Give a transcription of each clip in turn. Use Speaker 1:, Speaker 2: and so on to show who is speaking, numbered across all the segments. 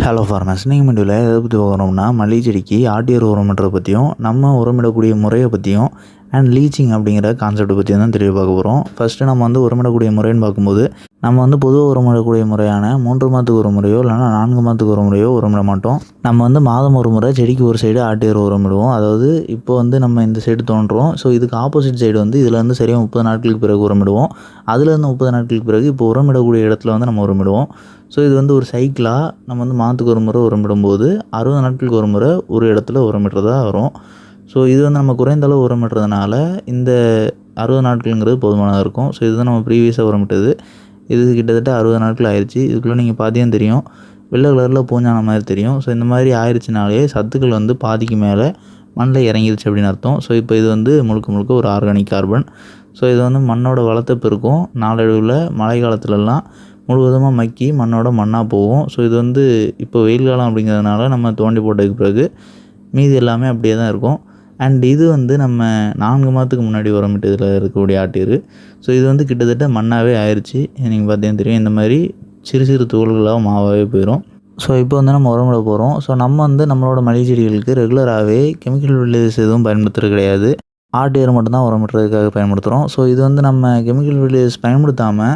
Speaker 1: Hello farmers, நீங்கள் வீடியோவில் எதை பற்றி பார்க்குறோம்னா மல்லிகை செடிக்கு ஆட்டியர் உரமிடுறத பற்றியும் நம்ம உரமிடக்கூடிய முறையை பற்றியும் அண்ட் லீச்சிங் அப்படிங்கிற கான்செப்டை பற்றி தான் தெரிய பார்க்க போகிறோம். ஃபஸ்ட்டு நம்ம உரமிடக்கூடிய முறைன்னு பார்க்கும்போது நம்ம பொதுவாக உரமிடக்கூடிய முறையான 3 மாதத்துக்கு ஒரு முறையோ இல்லைனா 4 மாதத்துக்கு ஒரு முறையோ உரமிட மாட்டோம். நம்ம மாதம் ஒரு முறை செடிக்கு ஒரு சைடு ஆட்டியர் உரமிடுவோம். அதாவது இப்போ நம்ம இந்த சைடு தோன்றுறோம். ஸோ இதுக்கு ஆப்போசிட் சைடு இதில் சரியாக 30 நாட்களுக்கு பிறகு உரமிடுவோம். அதுலேருந்து 30 நாட்களுக்கு பிறகு இப்போ உரமிடக்கூடிய இடத்துல நம்ம உரமிடுவோம். ஸோ இது ஒரு சைக்கிளாக நம்ம மாதத்துக்கு ஒரு முறை உரமிடும்போது 60 நாட்களுக்கு ஒரு முறை ஒரு இடத்துல உரமிடுறதா வரும். ஸோ இது நம்ம குறைந்த அளவு உரமிடுறதுனால இந்த 60 நாட்களுங்கிறது போதுமானதாக இருக்கும். ஸோ இதுதான் நம்ம ப்ரீவியஸாக உரமிட்டது. இது கிட்டத்தட்ட 60 நாட்கள் ஆயிடுச்சு. இதுக்குள்ளே நீங்கள் பார்த்தீங்கன்னா தெரியும், வெள்ளை கலரில் பூஞ்சான மாதிரி தெரியும். ஸோ இந்த மாதிரி ஆயிடுச்சுனாலே சத்துக்கள் பாதிக்கு மேலே மண்ணில் இறங்கிருச்சு அப்படின்னு அர்த்தம். ஸோ இப்போ இது முழுக்க முழுக்க ஒரு ஆர்கானிக் கார்பன். ஸோ இது மண்ணோட வளத்தை பெருக்கும். நாளடைவில் மழை காலத்துலலாம் முழுவதுமாக மக்கி மண்ணோட மண்ணாக போகும். ஸோ இது இப்போ வெயில் காலம் அப்படிங்கிறதுனால நம்ம தோண்டி போட்டதுக்கு பிறகு மீதி எல்லாமே அப்படியே தான் இருக்கும். அண்ட் இது நம்ம 4 மாதத்துக்கு முன்னாடி உரமிட்டதில் இருக்கக்கூடிய ஆட்டியர். ஸோ இது கிட்டத்தட்ட மண்ணாகவே ஆயிடுச்சு. நீங்கள் பார்த்தீங்கன்னா தெரியும், இந்த மாதிரி சிறு சிறு துகள்களாக மாவாகவே போயிடும். ஸோ இப்போ நம்ம உரமிட போகிறோம். ஸோ நம்ம நம்மளோட மல்லிகை செடிகளுக்கு ரெகுலராகவே கெமிக்கல் ஃபெர்டிலைசர்ஸ் எதுவும் பயன்படுத்துறது கிடையாது. ஆட்டியர் மட்டும்தான் உரமிடுறதுக்காக பயன்படுத்துகிறோம். ஸோ இது நம்ம கெமிக்கல் ஃபெர்டிலைசர்ஸ் பயன்படுத்தாமல்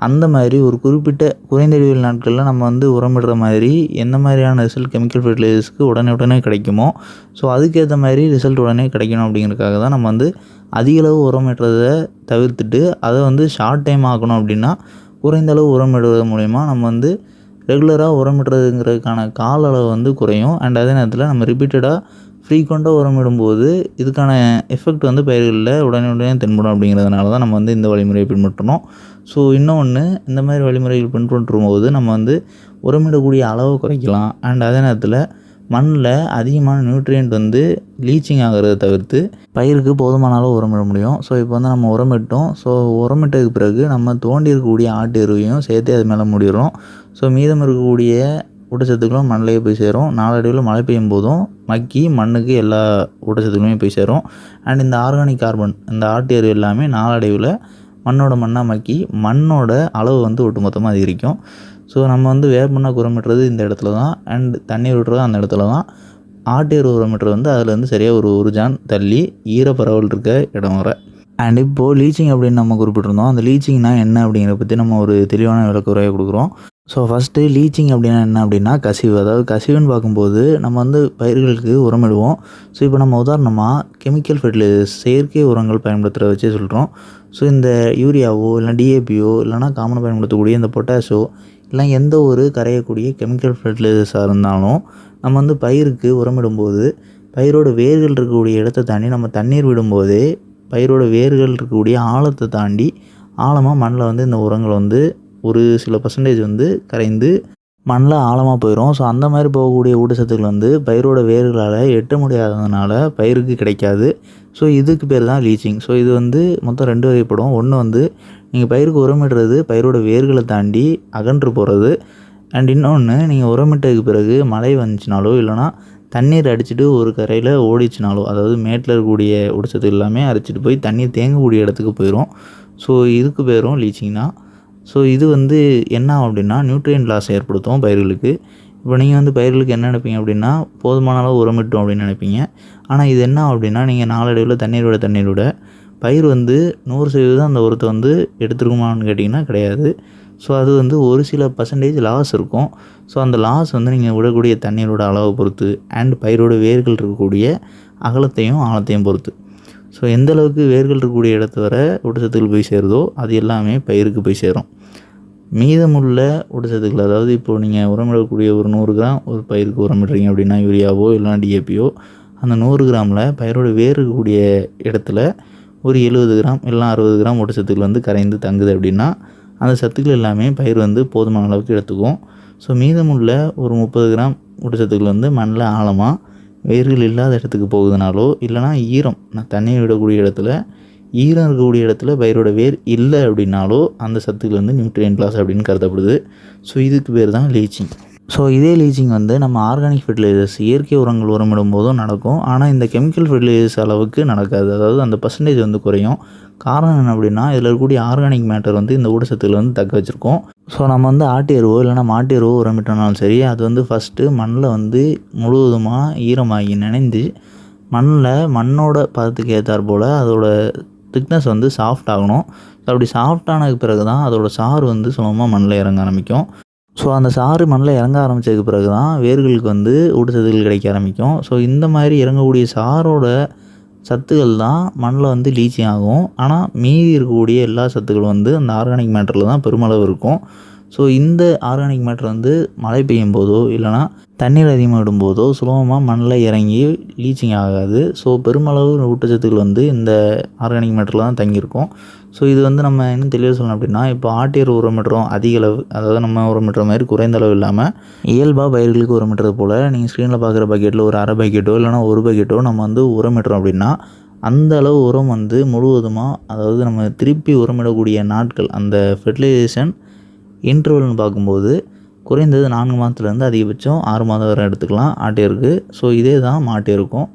Speaker 1: அந்த மாதிரி ஒரு குறிப்பிட்ட குறைந்த இடைவெளி நாட்களில் நம்ம உரமிடுற மாதிரி எந்த மாதிரியான ரிசல்ட் கெமிக்கல் ஃபெர்டிலைசர்ஸ்க்கு உடனே கிடைக்குமோ, ஸோ அதுக்கேற்ற மாதிரி ரிசல்ட் உடனே கிடைக்கணும் அப்படிங்கிறதுக்காக தான் நம்ம அதிகளவு உரமிடுறதை தவிர்த்துட்டு அதை ஷார்ட் டைம் ஆக்கணும். அப்படின்னா குறைந்த அளவு உரமிடுறது மூலிமா நம்ம ரெகுலராக உரமிடுறதுங்கிறதுக்கான கால அளவு குறையும். அண்ட் அதே நேரத்தில் நம்ம ரிப்பீட்டடாக ஃப்ரீக்வெண்ட்டாக உரமிடும்போது இதுக்கான எஃபெக்ட் பயிர்களில் உடனே தென்படும். அப்படிங்கிறதுனால தான் நம்ம இந்த வழிமுறையை பின்பற்றணும். ஸோ இன்னொன்று, இந்த மாதிரி வழிமுறைகள் பின்பற்றும் போது நம்ம உரமிடக்கூடிய அளவை குறைக்கலாம். அண்ட் அதே நேரத்தில் மண்ணில் அதிகமான நியூட்ரியன்ட் லீச்சிங் ஆகிறத தவிர்த்து பயிருக்கு போதுமான அளவு உரமிட முடியும். ஸோ இப்போ நம்ம உரமிட்டோம். ஸோ உரமிட்டதுக்கு பிறகு நம்ம தோண்டி இருக்கக்கூடிய ஆட்டு எருவையும் சேர்த்து அது மேலே மூடிடுறோம். ஸோ மீதம் இருக்கக்கூடிய ஊட்டச்சத்துக்களும் மண்ணிலேயே போய் சேரும். நாளடைவில் மழை பெய்யும் போதும் மக்கி மண்ணுக்கு எல்லா ஊட்டச்சத்துக்களுமே போய் சேரும். அண்ட் இந்த ஆர்கானிக் கார்பன், இந்த ஆட்டு எரு எல்லாமே நாளடைவில் மண்ணோட மண்ணாக மக்கி மண்ணோட அளவு ஒட்டுமொத்தமாக அதிகரிக்கும். ஸோ நம்ம வேப்பண்ணாக்கு உரமிடுறது இந்த இடத்துல தான். அண்ட் தண்ணீர் விட்டுறது அந்த இடத்துல தான். ஆட்டு எரு உரமிடுறது அதில் சரியாக ஒரு ஜான் தள்ளி ஈரப்பரவல் இருக்க இடம் வர. அண்ட் இப்போது லீச்சிங் அப்படின்னு நம்ம குறிப்பிட்டிருந்தோம். அந்த லீச்சிங்னா என்ன அப்படிங்கிறத பற்றி நம்ம ஒரு தெளிவான விளக்குறையை கொடுக்குறோம். ஸோ ஃபஸ்ட்டு லீச்சிங் அப்படின்னா என்ன அப்படின்னா கசிவு. அதாவது கசிவுன்னு பார்க்கும்போது நம்ம பயிர்களுக்கு உரமிடுவோம். ஸோ இப்போ நம்ம உதாரணமாக கெமிக்கல் ஃபெர்டிலைசர்ஸ், செயற்கை உரங்கள் பயன்படுத்துகிற வச்சே சொல்கிறோம். ஸோ இந்த யூரியாவோ இல்லைனா டிஏபியோ இல்லைனா காமனாக பயன்படுத்தக்கூடிய இந்த பொட்டாஷோ இல்லை எந்த ஒரு கரையக்கூடிய கெமிக்கல் ஃபெர்டிலைசர்ஸாக இருந்தாலும் நம்ம பயிருக்கு உரமிடும்போது பயிரோட வேர்கள் இருக்கக்கூடிய இடத்த தாண்டி நம்ம தண்ணீர் விடும்போதே பயிரோட வேர்கள் இருக்கக்கூடிய ஆழத்தை தாண்டி ஆழமாக மண்ணில் இந்த உரங்கள் ஒரு சில பர்சன்டேஜ் கரைந்து மண்ணில் ஆழமாக போயிடும். ஸோ அந்த மாதிரி போகக்கூடிய ஊட்டச்சத்துக்கள் பயிரோட வேர்களால் எட்ட முடியாததுனால பயிருக்கு கிடைக்காது. ஸோ இதுக்கு பேர் தான் லீச்சிங். ஸோ இது மொத்தம் 2 வகைப்படும். ஒன்று நீங்கள் பயிருக்கு உரமிடுறது பயிரோட வேர்களை தாண்டி அகன்று போகிறது. அண்ட் இன்னொன்று, நீங்கள் உரமிட்டதுக்கு பிறகு மழை வந்துச்சுனாலோ இல்லைனா தண்ணீர் அடிச்சுட்டு ஒரு கரையில் ஓடிச்சுனாலோ, அதாவது மேட்டில் இருக்கக்கூடிய ஊட்டச்சத்து எல்லாமே அரைச்சிட்டு போய் தண்ணீர் தேங்கக்கூடிய இடத்துக்கு போயிடும். ஸோ இதுக்கு பேரும் லீச்சிங் தான். ஸோ இது என்ன ஆகும் அப்படின்னா நியூட்ரியன்ட் லாஸ் ஏற்படுத்தும் பயிர்களுக்கு. இப்போ நீங்கள் பயிர்களுக்கு என்ன நினைப்பீங்க அப்படின்னா போதுமான அளவு உரமிட்டோம் அப்படின்னு நினைப்பீங்க. ஆனால் இது என்ன ஆகும் அப்படின்னா நீங்கள் நாளடைவில் தண்ணீர் விட பயிர் 100% அந்த உரத்தை எடுத்துருக்குமான்னு கேட்டிங்கன்னா கிடையாது. ஸோ அது ஒரு சில பர்சன்டேஜ் லாஸ் இருக்கும். ஸோ அந்த லாஸ் நீங்கள் விடக்கூடிய தண்ணீரோட அளவை பொறுத்து அண்ட் பயிரோட வேர்கள் இருக்கக்கூடிய அகலத்தையும் ஆழத்தையும் பொறுத்து. ஸோ எந்த அளவுக்கு வேர்கள் இருக்கக்கூடிய இடத்து வர ஊட்டச்சத்துக்கள் போய் சேருதோ அது எல்லாமே பயிருக்கு போய் சேரும். மீதமுள்ள ஊட்டச்சத்துக்கள், அதாவது இப்போது நீங்கள் உரமிடக்கூடிய ஒரு 100 கிராம் ஒரு பயிருக்கு உரமிடுறீங்க அப்படின்னா யூரியாவோ இல்லைனா டிஏபியோ, அந்த 100 கிராமில் பயிரோட வேர் இருக்கக்கூடிய இடத்துல ஒரு 70 கிராம் இல்லை 60 கிராம் ஊட்டச்சத்துக்கள் கரைந்து தங்குது அப்படின்னா அந்த சத்துக்கள் எல்லாமே பயிர் போதுமான அளவுக்கு எடுத்துக்கும். ஸோ மீதமுள்ள ஒரு 30 கிராம் ஊட்டச்சத்துக்கள் மண்ணில் ஆழமாக வேர்கள் இல்லாத இடத்துக்கு போகுதுனாலோ இல்லைனா நான் தண்ணி விடக்கூடிய இடத்துல ஈரம் இருக்கக்கூடிய இடத்துல பயிரோட வேர் இல்லை அப்படின்னாலோ அந்த சத்துக்கள் நியூட்ரியன்ட் லாஸ் அப்படின்னு கருதப்படுது. ஸோ இதுக்கு பேர் தான் லீச்சிங். ஸோ இதே லீச்சிங் நம்ம ஆர்கானிக் ஃபெர்டிலைசர்ஸ், இயற்கை உரங்கள் உரமிடும் போதும் நடக்கும். ஆனால் இந்த கெமிக்கல் ஃபெர்டிலைசர்ஸ் அளவுக்கு நடக்காது. அதாவது அந்த பர்சன்டேஜ் குறையும். காரணம் என்ன அப்படின்னா இதில் இருக்கக்கூடிய ஆர்கானிக் மேட்டர் இந்த ஊட்டச்சத்துக்களை தக்க வச்சுருக்கோம். ஸோ நம்ம வந்து ஆட்டு எருவோ இல்லைனா மாட்டு எருவோ உரமிட்டோம்னாலும் சரி, அது வந்து ஃபஸ்ட்டு மண்ணில் வந்து முழுவதுமாக ஈரமாகி நனைந்து மண்ணோட பதத்துக்கு ஏற்றாற் போல் அதோட திக்னஸ் வந்து சாஃப்ட் ஆகணும். ஸோ அப்படி சாஃப்ட் ஆனதுக்கு பிறகு தான் அதோட சாறு வந்து சுலபமாக மண்ணில் இறங்க ஆரம்பிக்கும். ஸோ அந்த சாறு மண்ணில் இறங்க ஆரம்பித்ததுக்கு பிறகு தான் வேர்களுக்கு வந்து ஊட்டச்சத்துக்கள் கிடைக்க ஆரம்பிக்கும். ஸோ இந்த மாதிரி இறங்கக்கூடிய சாரோட சத்துக்கள் தான் மண்ணில் வந்து லீச்சிங் ஆகும். ஆனால் மீதி இருக்கக்கூடிய எல்லா சத்துக்களும் வந்து அந்த ஆர்கானிக் மேட்டரில் தான் பெருமளவு இருக்கும். ஸோ இந்த ஆர்கானிக் மேட்டர் வந்து மழை பெய்யும் போதோ இல்லைனா தண்ணீர் அதிகமாக விடும்போதோ சுலபமாக மண்ணில் இறங்கி லீச்சிங் ஆகாது. ஸோ பெருமளவு ஊட்டச்சத்துக்கள் வந்து இந்த ஆர்கானிக் மேட்டரில் தான் தங்கியிருக்கும். ஸோ இது வந்து நம்ம இன்னும் தெளிவாக சொல்லணும் அப்படின்னா, இப்போ ஆட்டு எரு உரமிடுறோம் அதிக அளவு, அதாவது நம்ம உரமிடுற மாதிரி குறைந்த அளவு இல்லாமல் இயல்பாக பயிர்களுக்கு உரமிடுறது போல் நீங்கள் ஸ்க்ரீனில் பார்க்குற பக்கெட்டில் ஒரு அரை பக்கெட்டோ இல்லைனா ஒரு பக்கெட்டோ நம்ம வந்து உரமிடுறோம் அப்படின்னா, அந்த அளவு உரம் வந்து முழுவதுமாக, அதாவது நம்ம திருப்பி உரமிடக்கூடிய நாட்கள், அந்த ஃபெர்டிலைசேஷன் இன்டர்வல்னு பார்க்கும்போது குறைந்தது 4 மாதத்துலேருந்து அதிகபட்சம் 6 மாதம் வரை எடுத்துக்கலாம் ஆட்டு எருக்கு. ஸோ இதே தான் மாட்டு எருக்கும்.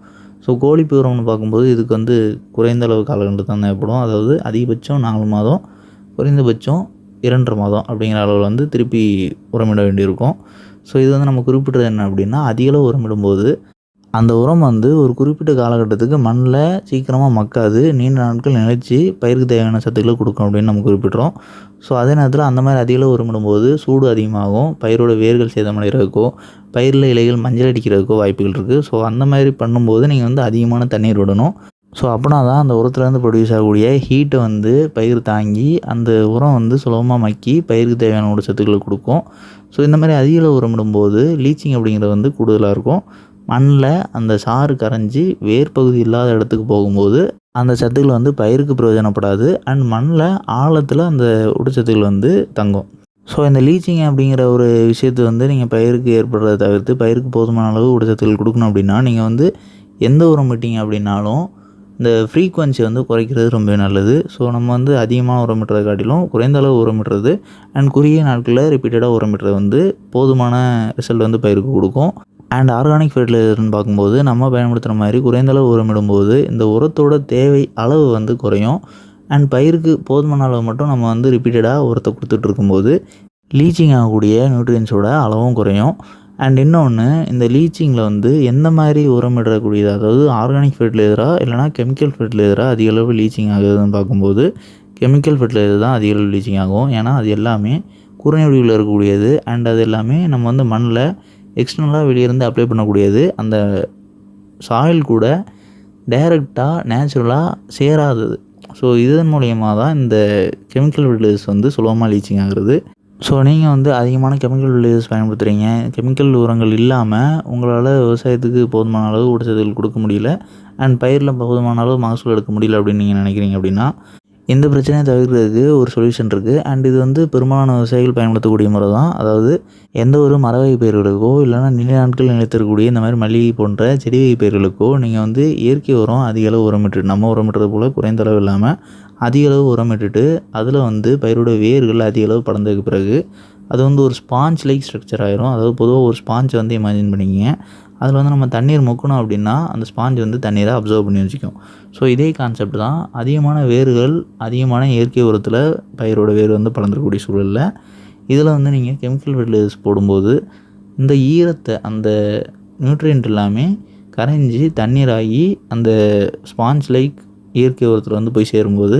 Speaker 1: ஸோ கோழிப்பு உரம்னு பார்க்கும்போது இதுக்கு வந்து குறைந்த அளவு காலகட்டம் தான் தேவைப்படும். அதாவது அதிகபட்சம் 4 மாதம், குறைந்தபட்சம் 2.5 மாதம் அப்படிங்கிற அளவில் வந்து திருப்பி உரமிட வேண்டியிருக்கும். ஸோ இது வந்து நம்ம குறிப்பிட்டது என்ன அப்படின்னா, அதிக அளவு உரமிடும்போது அந்த உரம் வந்து ஒரு குறிப்பிட்ட காலகட்டத்துக்கு மண்ணில் சீக்கிரமாக மக்காது, நீண்ட நாட்கள் நிலைச்சு பயிருக்கு தேவையான சத்துக்களை கொடுக்கும் அப்படின்னு நம்ம குறிப்பிட்றோம். ஸோ அதே நேரத்தில் அந்த மாதிரி அதிக அளவு உரமிடும்போது சூடு அதிகமாகும், பயிரோட வேர்கள் சேதமடைகிறதுக்கோ பயிரில் இலைகள் மஞ்சள் அடிக்கிறதுக்கோ வாய்ப்புகள் இருக்குது. ஸோ அந்த மாதிரி பண்ணும்போது நீங்கள் வந்து அதிகமான தண்ணீர் விடணும். ஸோ அப்படின்னா தான் அந்த உரத்துலேருந்து ப்ரொடியூஸ் ஆகக்கூடிய ஹீட்டை வந்து பயிர் தாங்கி அந்த உரம் வந்து சுலபமாக மக்கி பயிருக்கு தேவையான ஊட்டச்சத்துக்களை கொடுக்கும். ஸோ இந்த மாதிரி அதிக அளவு உரமிடும்போது லீச்சிங் அப்படிங்கிறது வந்து கூடுதலாக இருக்கும். மண்ணில் அந்த சாறு கரைஞ்சி வேர் பகுதி இல்லாத இடத்துக்கு போகும்போது அந்த சத்துக்கள் வந்து பயிருக்கு பிரயோஜனப்படாது. அண்ட் மண்ணில் ஆழத்தில் அந்த ஊட்டச்சத்துக்கள் வந்து தங்கும். ஸோ இந்த லீச்சிங் அப்படிங்கிற ஒரு விஷயத்தை வந்து நீங்கள் பயிருக்கு ஏற்படுறதை தவிர்த்து பயிருக்கு போதுமான அளவு ஊட்டச்சத்துக்கள் கொடுக்கணும் அப்படின்னா, நீங்கள் வந்து எந்த உரம் விட்டீங்க அப்படின்னாலும் இந்த ஃப்ரீக்வன்சி வந்து குறைக்கிறது ரொம்ப நல்லது. ஸோ நம்ம வந்து அதிகமாக உரமிடுறதை காட்டிலும் குறைந்த அளவு உரமிடுறது அண்ட் குறுகிய நாட்களில் ரிப்பீட்டடாக உரமிடுறது வந்து போதுமான ரிசல்ட் வந்து பயிருக்கு கொடுக்கும். அண்ட் ஆர்கானிக் ஃபெர்டிலைசர்னு பார்க்கும்போது நம்ம பயன்படுத்துகிற மாதிரி குறைந்த அளவு உரமிடும்போது இந்த உரத்தோட தேவை அளவு வந்து குறையும். அண்ட் பயிருக்கு போதுமான அளவு மட்டும் நம்ம வந்து ரிப்பீட்டடாக உரத்தை கொடுத்துட்டு இருக்கும்போது லீச்சிங் ஆகக்கூடிய நியூட்ரியன்ஸோட அளவும் குறையும். அண்ட் இன்னொன்று, இந்த லீச்சிங்கில் வந்து எந்த மாதிரி உரமிடக்கூடியது, அதாவது ஆர்கானிக் ஃபெர்டிலைசராக இல்லைனா கெமிக்கல் ஃபெர்டிலைசராக அதிக அளவு லீச்சிங் ஆகுதுன்னு பார்க்கும்போது கெமிக்கல் ஃபெர்டிலைசர் தான் அதிக அளவு லீச்சிங் ஆகும். ஏன்னா அது எல்லாமே குறுநிய வடிவில் இருக்கக்கூடியது. அண்ட் அது எல்லாமே நம்ம வந்து மண்ணில் எக்ஸ்டர்னலாக வெளியிருந்து அப்ளை பண்ணக்கூடியது. அந்த சாயில் கூட டைரெக்டாக நேச்சுரலாக சேராதது. ஸோ இதன் மூலயமா தான் இந்த கெமிக்கல் ஃபெர்டிலைசர்ஸ் வந்து சுலபமாக லீச்சிங் ஆகுறது. ஸோ நீங்கள் வந்து அதிகமான கெமிக்கல் ஃபெர்டிலைசர்ஸ் பயன்படுத்துகிறீங்க, கெமிக்கல் உரங்கள் இல்லாமல் உங்களால் விவசாயத்துக்கு போதுமான அளவு ஊட்டச்சத்துக்கள் கொடுக்க முடியல அண்ட் பயிரில் போதுமான அளவு மகசூல் எடுக்க முடியல அப்படின்னு நீங்கள் நினைக்கிறீங்க அப்படின்னா, இந்த பிரச்சனையை தவிர்க்கிறதுக்கு ஒரு சொல்யூஷன் இருக்குது. அண்ட் இது வந்து பெரும்பாலான விவசாயிகள் பயன்படுத்தக்கூடிய முறை தான். அதாவது எந்த ஒரு மரவகை பயிர்களுக்கோ இல்லைனா நீண்ட நாட்கள் நிலைத்திருக்கக்கூடிய இந்த மாதிரி மல்லிகை போன்ற செடி வகை பயிர்களுக்கோ நீங்கள் வந்து இயற்கை உரம் அதிக அளவு உரமிட்டு, நம்ம உரமிட்டுறது போல் குறைந்த அளவு இல்லாமல் அதிக அளவு உரமிட்டுட்டு அதில் வந்து பயிரோட வேர்கள் அதிக அளவு படர்ந்ததுக்கு பிறகு அது வந்து ஒரு ஸ்பாஞ்ச் லைக் ஸ்ட்ரக்சர் ஆயிரும். அதாவது பொதுவாக ஒரு ஸ்பாஞ்ச் வந்து இமேஜின் பண்ணிக்கிங்க. அதில் வந்து நம்ம தண்ணீர் முக்கணும் அப்படின்னா அந்த ஸ்பாஞ்ச் வந்து தண்ணீரை அப்சர்வ் பண்ணி வச்சுக்கும். ஸோ இதே கான்செப்ட் தான், அதிகமான வேர்கள் அதிகமான இயற்கை உரத்தில் பயிரோட வேர் வந்து படர்ந்துருக்கக்கூடிய சூழலில் இதில் வந்து நீங்கள் கெமிக்கல் ஃபெர்டிலைசர்ஸ் போடும்போது இந்த ஈரத்தை, அந்த நியூட்ரியன்ட் எல்லாமே கரைஞ்சி தண்ணீராகி அந்த ஸ்பாஞ்ச் லைக் இயற்கை உரத்தில் வந்து போய் சேரும்போது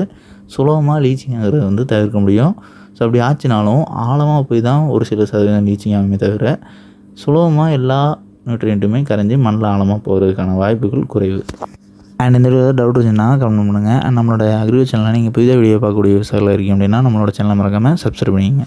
Speaker 1: சுலபமாக லீச்சிங் ஆகிறத வந்து தவிர்க்க முடியும். ஸோ அப்படி ஆச்சுனாலும் ஆழமாக போய் தான் ஒரு சில சதவீதம் லீச்சிங் ஆகுமே தவிர சுலபமாக எல்லா நியூட்ரியன்ட்டுமே கரைஞ்சி மண்ணில் ஆழமாக போகிறதுக்கான வாய்ப்புகள் குறைவு. அண்ட் இந்த வீடியோ டவுட் இருந்துச்சுன்னா கமெண்ட் பண்ணுங்கள். அண்ட் நம்மளோட அக்ரிகல்ச்சர் சேனலில் நீங்கள் புதிய வீடியோ பார்க்கக்கூடிய விவசாயிகள் இருக்கீங்க அப்படின்னா நம்மளோட சேனலை மறக்காமல் சப்ஸ்கிரைப் பண்ணிக்கங்க.